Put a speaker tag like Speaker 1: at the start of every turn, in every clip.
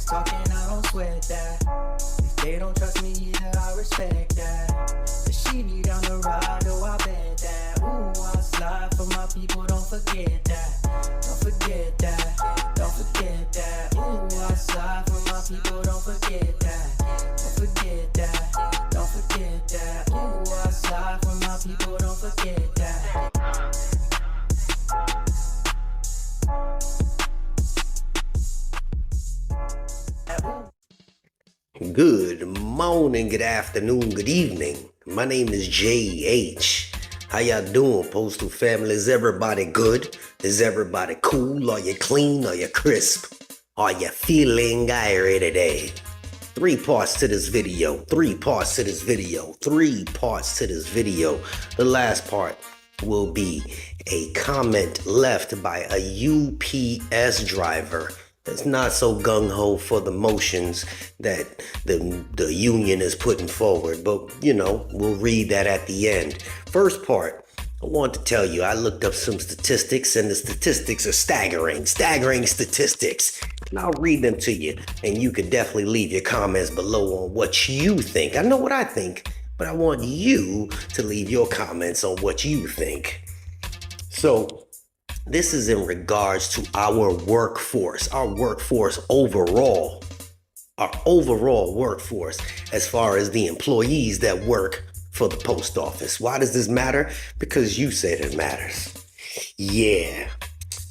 Speaker 1: talking, I don't sweat that. If they don't trust me either, I respect that. But she need down the ride, oh, I bet that. Ooh, I slide for my people, don't forget that. Don't forget that, don't forget that. Ooh, I slide for my people, don't forget that. Don't forget that, don't forget that. Ooh, I slide for my people, don't forget that.
Speaker 2: Good morning, good afternoon, good evening. My name is JH. How y'all doing, Postal family? Is everybody good? Is everybody cool? Are you clean? Are you crisp? Are you feeling irie today? 3 parts to this video. 3 parts to this video. 3 parts to this video. The last part will be a comment left by a UPS driver that's not so gung-ho for the motions that the union is putting forward. But, you know, we'll read that at the end. First part, I want to tell you, I looked up some statistics, and the statistics are staggering statistics. And I'll read them to you, and you can definitely leave your comments below on what you think. I know what I think, but I want you to leave your comments on what you think. So, this is in regards to our workforce overall, our overall workforce as far as the employees that work for the post office. Why does this matter? Because you said it matters. Yeah.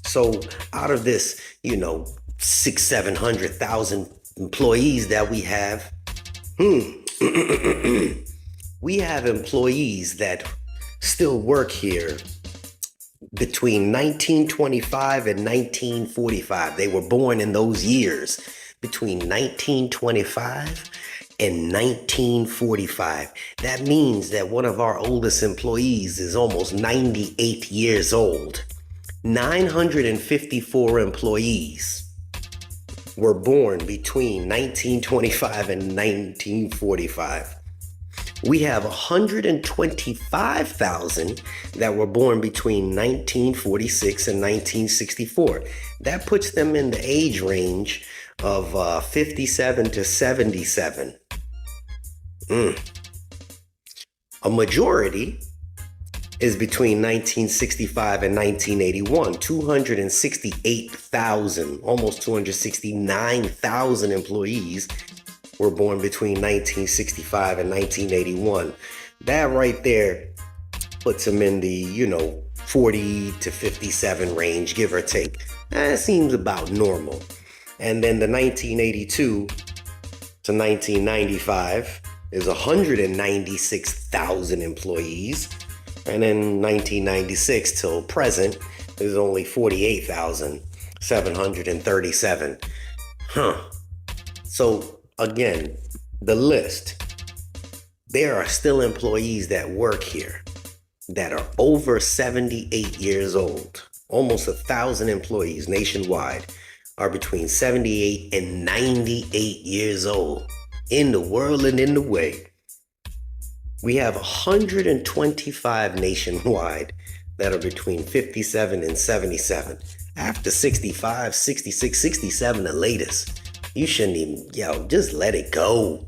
Speaker 2: So out of this, 600,000-700,000 employees that we have, we have employees that still work here between 1925 and 1945. They were born in those years, between 1925 and 1945. That means that one of our oldest employees is almost 98 years old. 954 employees were born between 1925 and 1945. We have 125,000 that were born between 1946 and 1964. That puts them in the age range of 57 to 77. A majority is between 1965 and 1981. 268,000, almost 269,000 employees were born between 1965 and 1981. That right there puts them in the, 40 to 57 range, give or take. That seems about normal. And then the 1982 to 1995 is 196,000 employees. And then 1996 till present is only 48,737. So, again, the list. There are still employees that work here that are over 78 years old. Almost 1,000 employees nationwide are between 78 and 98 years old in the world and in the way. We have 125 nationwide that are between 57 and 77. After 65, 66, 67, the latest. You shouldn't even, just let it go.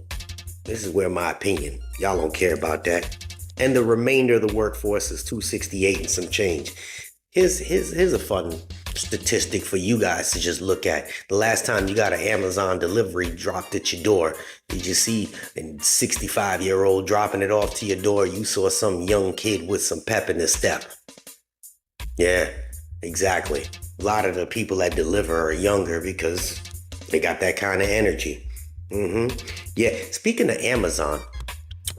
Speaker 2: This is where my opinion. Y'all don't care about that. And the remainder of the workforce is 268 and some change. Here's a fun statistic for you guys to just look at. The last time you got an Amazon delivery dropped at your door, did you see a 65-year-old dropping it off to your door? You saw some young kid with some pep in his step. Yeah, exactly. A lot of the people that deliver are younger because they got that kind of energy. Yeah, speaking of Amazon,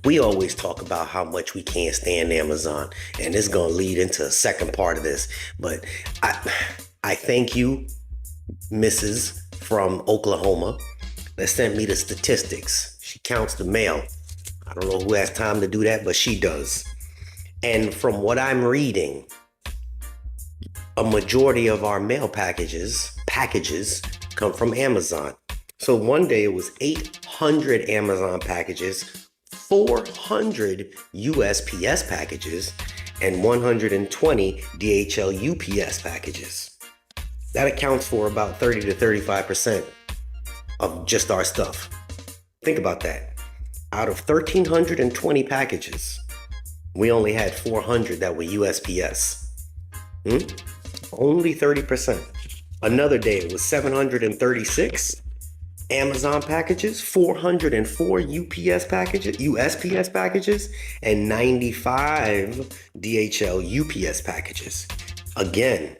Speaker 2: we always talk about how much we can't stand Amazon, and it's going to lead into a second part of this. But I thank you, Mrs. from Oklahoma, that sent me the statistics. She counts the mail. I don't know who has time to do that, but she does. And from what I'm reading, a majority of our mail packages come from Amazon. So one day it was 800 Amazon packages, 400 USPS packages, and 120 DHL UPS packages. That accounts for about 30 to 35% of just our stuff. Think about that. Out of 1,320 packages, we only had 400 that were USPS. Only 30%. Another day, it was 736 Amazon packages, 404 USPS packages, and 95 DHL UPS packages. Again,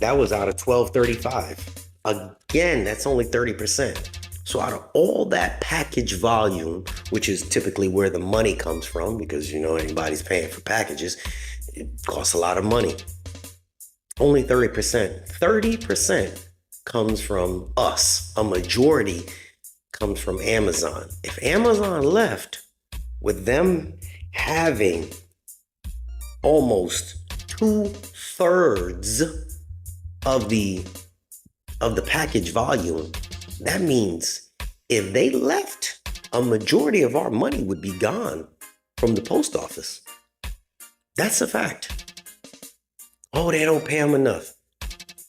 Speaker 2: that was out of 1,235. Again, that's only 30%. So out of all that package volume, which is typically where the money comes from, because anybody's paying for packages, it costs a lot of money. Only 30%. 30% comes from us. A majority comes from Amazon. If Amazon left with them having almost 2/3 of the package volume, that means if they left, a majority of our money would be gone from the post office. That's a fact. Oh, they don't pay them enough.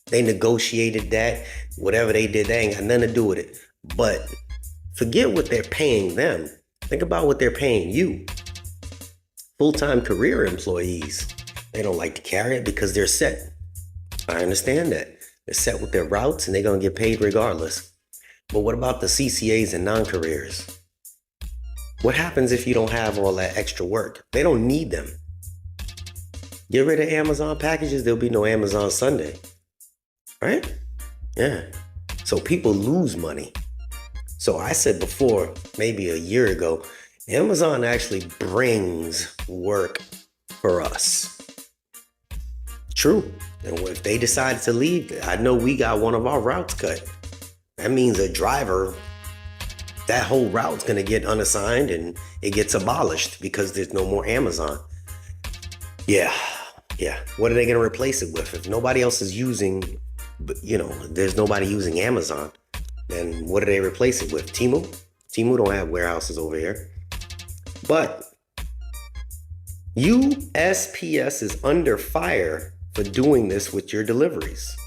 Speaker 2: They negotiated that. Whatever they did, they ain't got nothing to do with it. But forget what they're paying them. Think about what they're paying you. Full-time career employees, they don't like to carry it because they're set. I understand that. They're set with their routes and they're going to get paid regardless. But what about the CCAs and non-careers? What happens if you don't have all that extra work? They don't need them. Get rid of Amazon packages, there'll be no Amazon Sunday. Right? Yeah. So people lose money. So I said before, maybe a year ago, Amazon actually brings work for us. True. And if they decide to leave, I know we got one of our routes cut. That means a driver, that whole route's going to get unassigned and it gets abolished because there's no more Amazon. Yeah. What are they going to replace it with? If nobody else is using, there's nobody using Amazon, then what do they replace it with? Temu? Temu don't have warehouses over here. But USPS is under fire for doing this with your deliveries.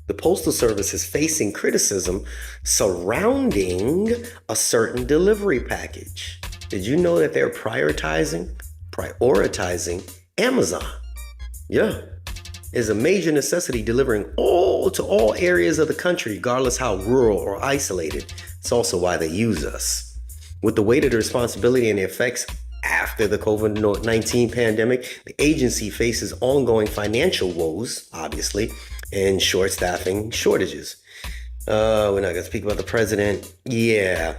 Speaker 2: The Postal Service is facing criticism surrounding a certain delivery package. Did you know that they're prioritizing Amazon? Yeah. It's a major necessity delivering to all areas of the country, regardless how rural or isolated. It's also why they use us. With the weight of the responsibility and the effects after the COVID-19 pandemic, the agency faces ongoing financial woes, obviously, and short staffing shortages. We're not going to speak about the president. Yeah.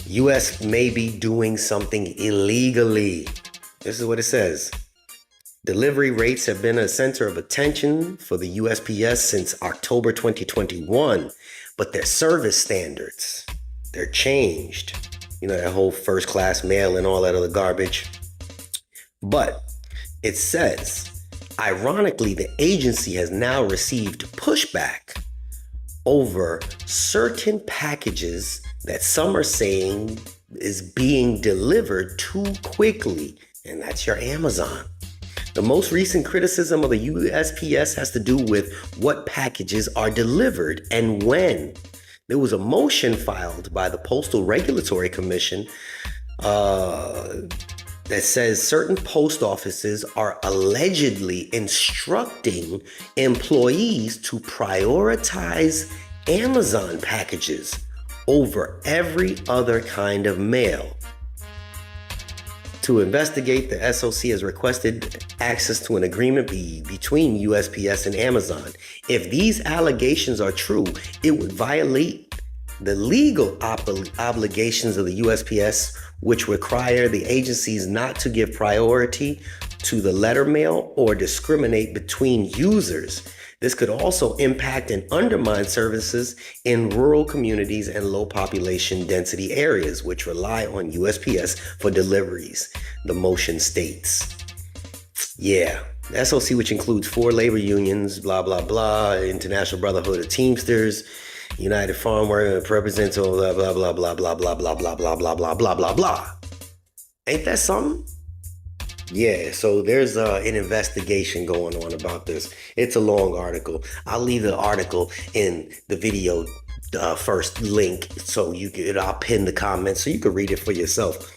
Speaker 2: U.S. may be doing something illegally. This is what it says. Delivery rates have been a center of attention for the USPS since October 2021, but their service standards, they're changed. That whole first class mail and all that other garbage. But it says, ironically, the agency has now received pushback over certain packages that some are saying is being delivered too quickly, and that's your Amazon. The most recent criticism of the USPS has to do with what packages are delivered and when. There was a motion filed by the Postal Regulatory Commission that says certain post offices are allegedly instructing employees to prioritize Amazon packages over every other kind of mail. To investigate, the SOC has requested access to an agreement between USPS and Amazon. If these allegations are true, it would violate the legal obligations of the USPS, which require the agencies not to give priority to the letter mail or discriminate between users. This could also impact and undermine services in rural communities and low population density areas, which rely on USPS for deliveries, the motion states. Yeah, the SOC, which includes 4 labor unions, blah, blah, blah, International Brotherhood of Teamsters, United Farm Workers, represents blah, blah, blah, blah, blah, blah, blah, blah, blah, blah, blah, blah, blah, blah. Ain't that something? Yeah, so there's an investigation going on about this. It's a long article. I'll leave the article in the video first link, so I'll pin the comments so you can read it for yourself.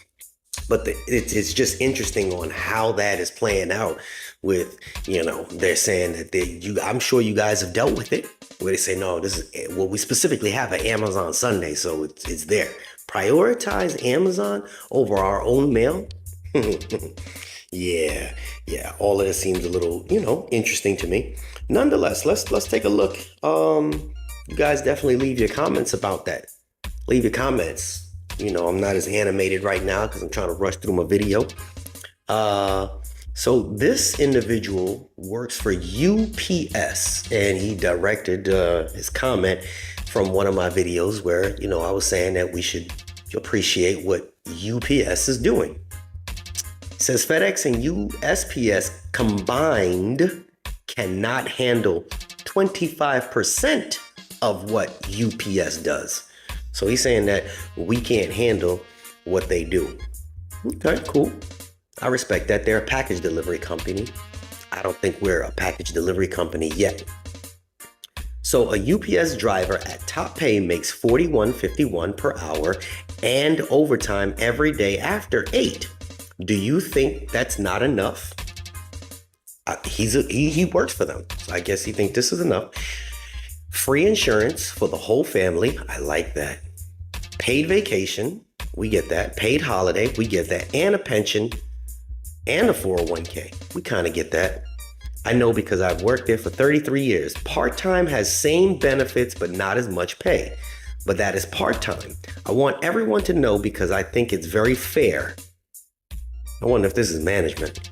Speaker 2: But it's just interesting on how that is playing out with, they're saying that I'm sure you guys have dealt with it, where they say, no, we specifically have an Amazon Sunday, so it's there. Prioritize Amazon over our own mail. Yeah, all of this seems a little, interesting to me. Nonetheless, let's take a look. You guys definitely leave your comments about that. Leave your comments. I'm not as animated right now because I'm trying to rush through my video. So this individual works for UPS, and he directed his comment from one of my videos where, I was saying that we should appreciate what UPS is doing. It says FedEx and USPS combined cannot handle 25% of what UPS does. So he's saying that we can't handle what they do. Okay, cool. I respect that. They're a package delivery company. I don't think we're a package delivery company yet. So a UPS driver at top pay makes $41.51 per hour and overtime every day after 8. Do you think that's not enough? He works for them, so I guess he thinks this is enough. Free insurance for the whole family. I like that. Paid vacation. We get that. Paid holiday. We get that. And a pension and a 401k. We kind of get that. I know because I've worked there for 33 years. Part-time has same benefits, but not as much pay. But that is part-time. I want everyone to know because I think it's very fair. I wonder if this is management.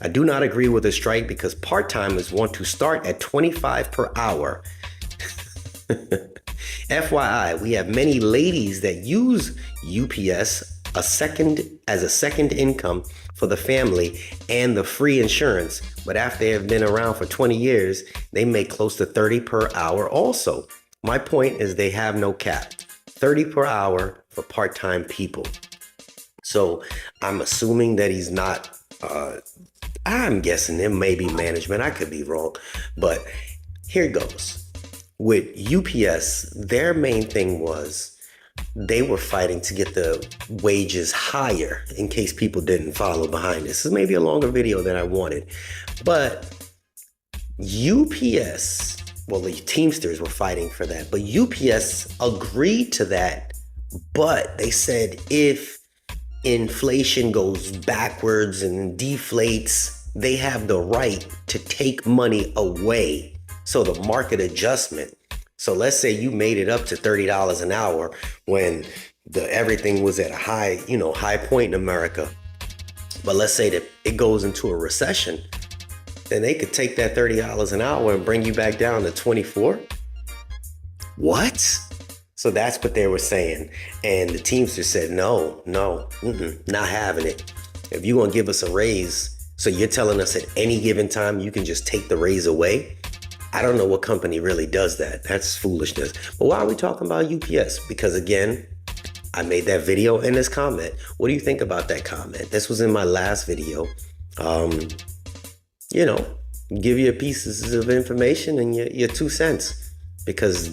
Speaker 2: I do not agree with a strike because part-timers want to start at $25 per hour. FYI, we have many ladies that use UPS as a second income for the family and the free insurance. But after they have been around for 20 years, they make close to $30 per hour also. My point is they have no cap. $30 per hour for part-time people. So I'm assuming that he's not, I'm guessing it may be management. I could be wrong, but here goes. With UPS, their main thing was they were fighting to get the wages higher in case people didn't follow behind. This is maybe a longer video than I wanted, but UPS, well, the Teamsters were fighting for that, but UPS agreed to that. But they said if inflation goes backwards and deflates, they have the right to take money away. So the market adjustment. So let's say you made it up to $30 an hour when everything was at a high point in America. But let's say that it goes into a recession, then they could take that $30 an hour and bring you back down to 24. What? So that's what they were saying. And the Teamsters said, no, not having it. If you're going to give us a raise, so you're telling us at any given time you can just take the raise away? I don't know what company really does that. That's foolishness. But why are we talking about UPS? Because again, I made that video and this comment. What do you think about that comment? This was in my last video. Give your pieces of information and your 2 cents, because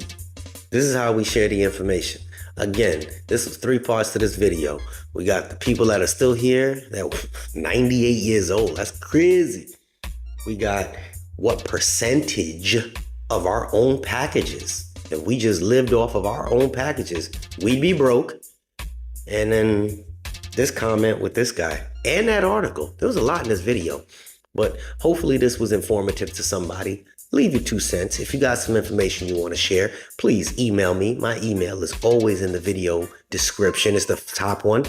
Speaker 2: this is how we share the information. Again, this is 3 parts to this video. We got the people that are still here, that 98 years old. That's crazy. We got what percentage of our own packages. If we just lived off of our own packages, we'd be broke. And then this comment with this guy and that article. There was a lot in this video, but hopefully this was informative to somebody. Leave your 2 cents. If you got some information you want to share, please email me. My email is always in the video description. It's the top one.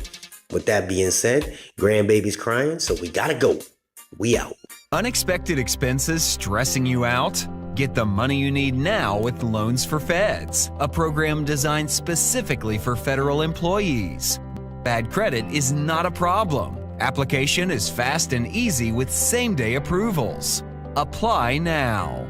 Speaker 2: With that being said, grandbaby's crying, so we gotta go. We out.
Speaker 3: Unexpected expenses stressing you out? Get the money you need now with Loans for Feds, a program designed specifically for federal employees. Bad credit is not a problem. Application is fast and easy with same-day approvals. Apply now.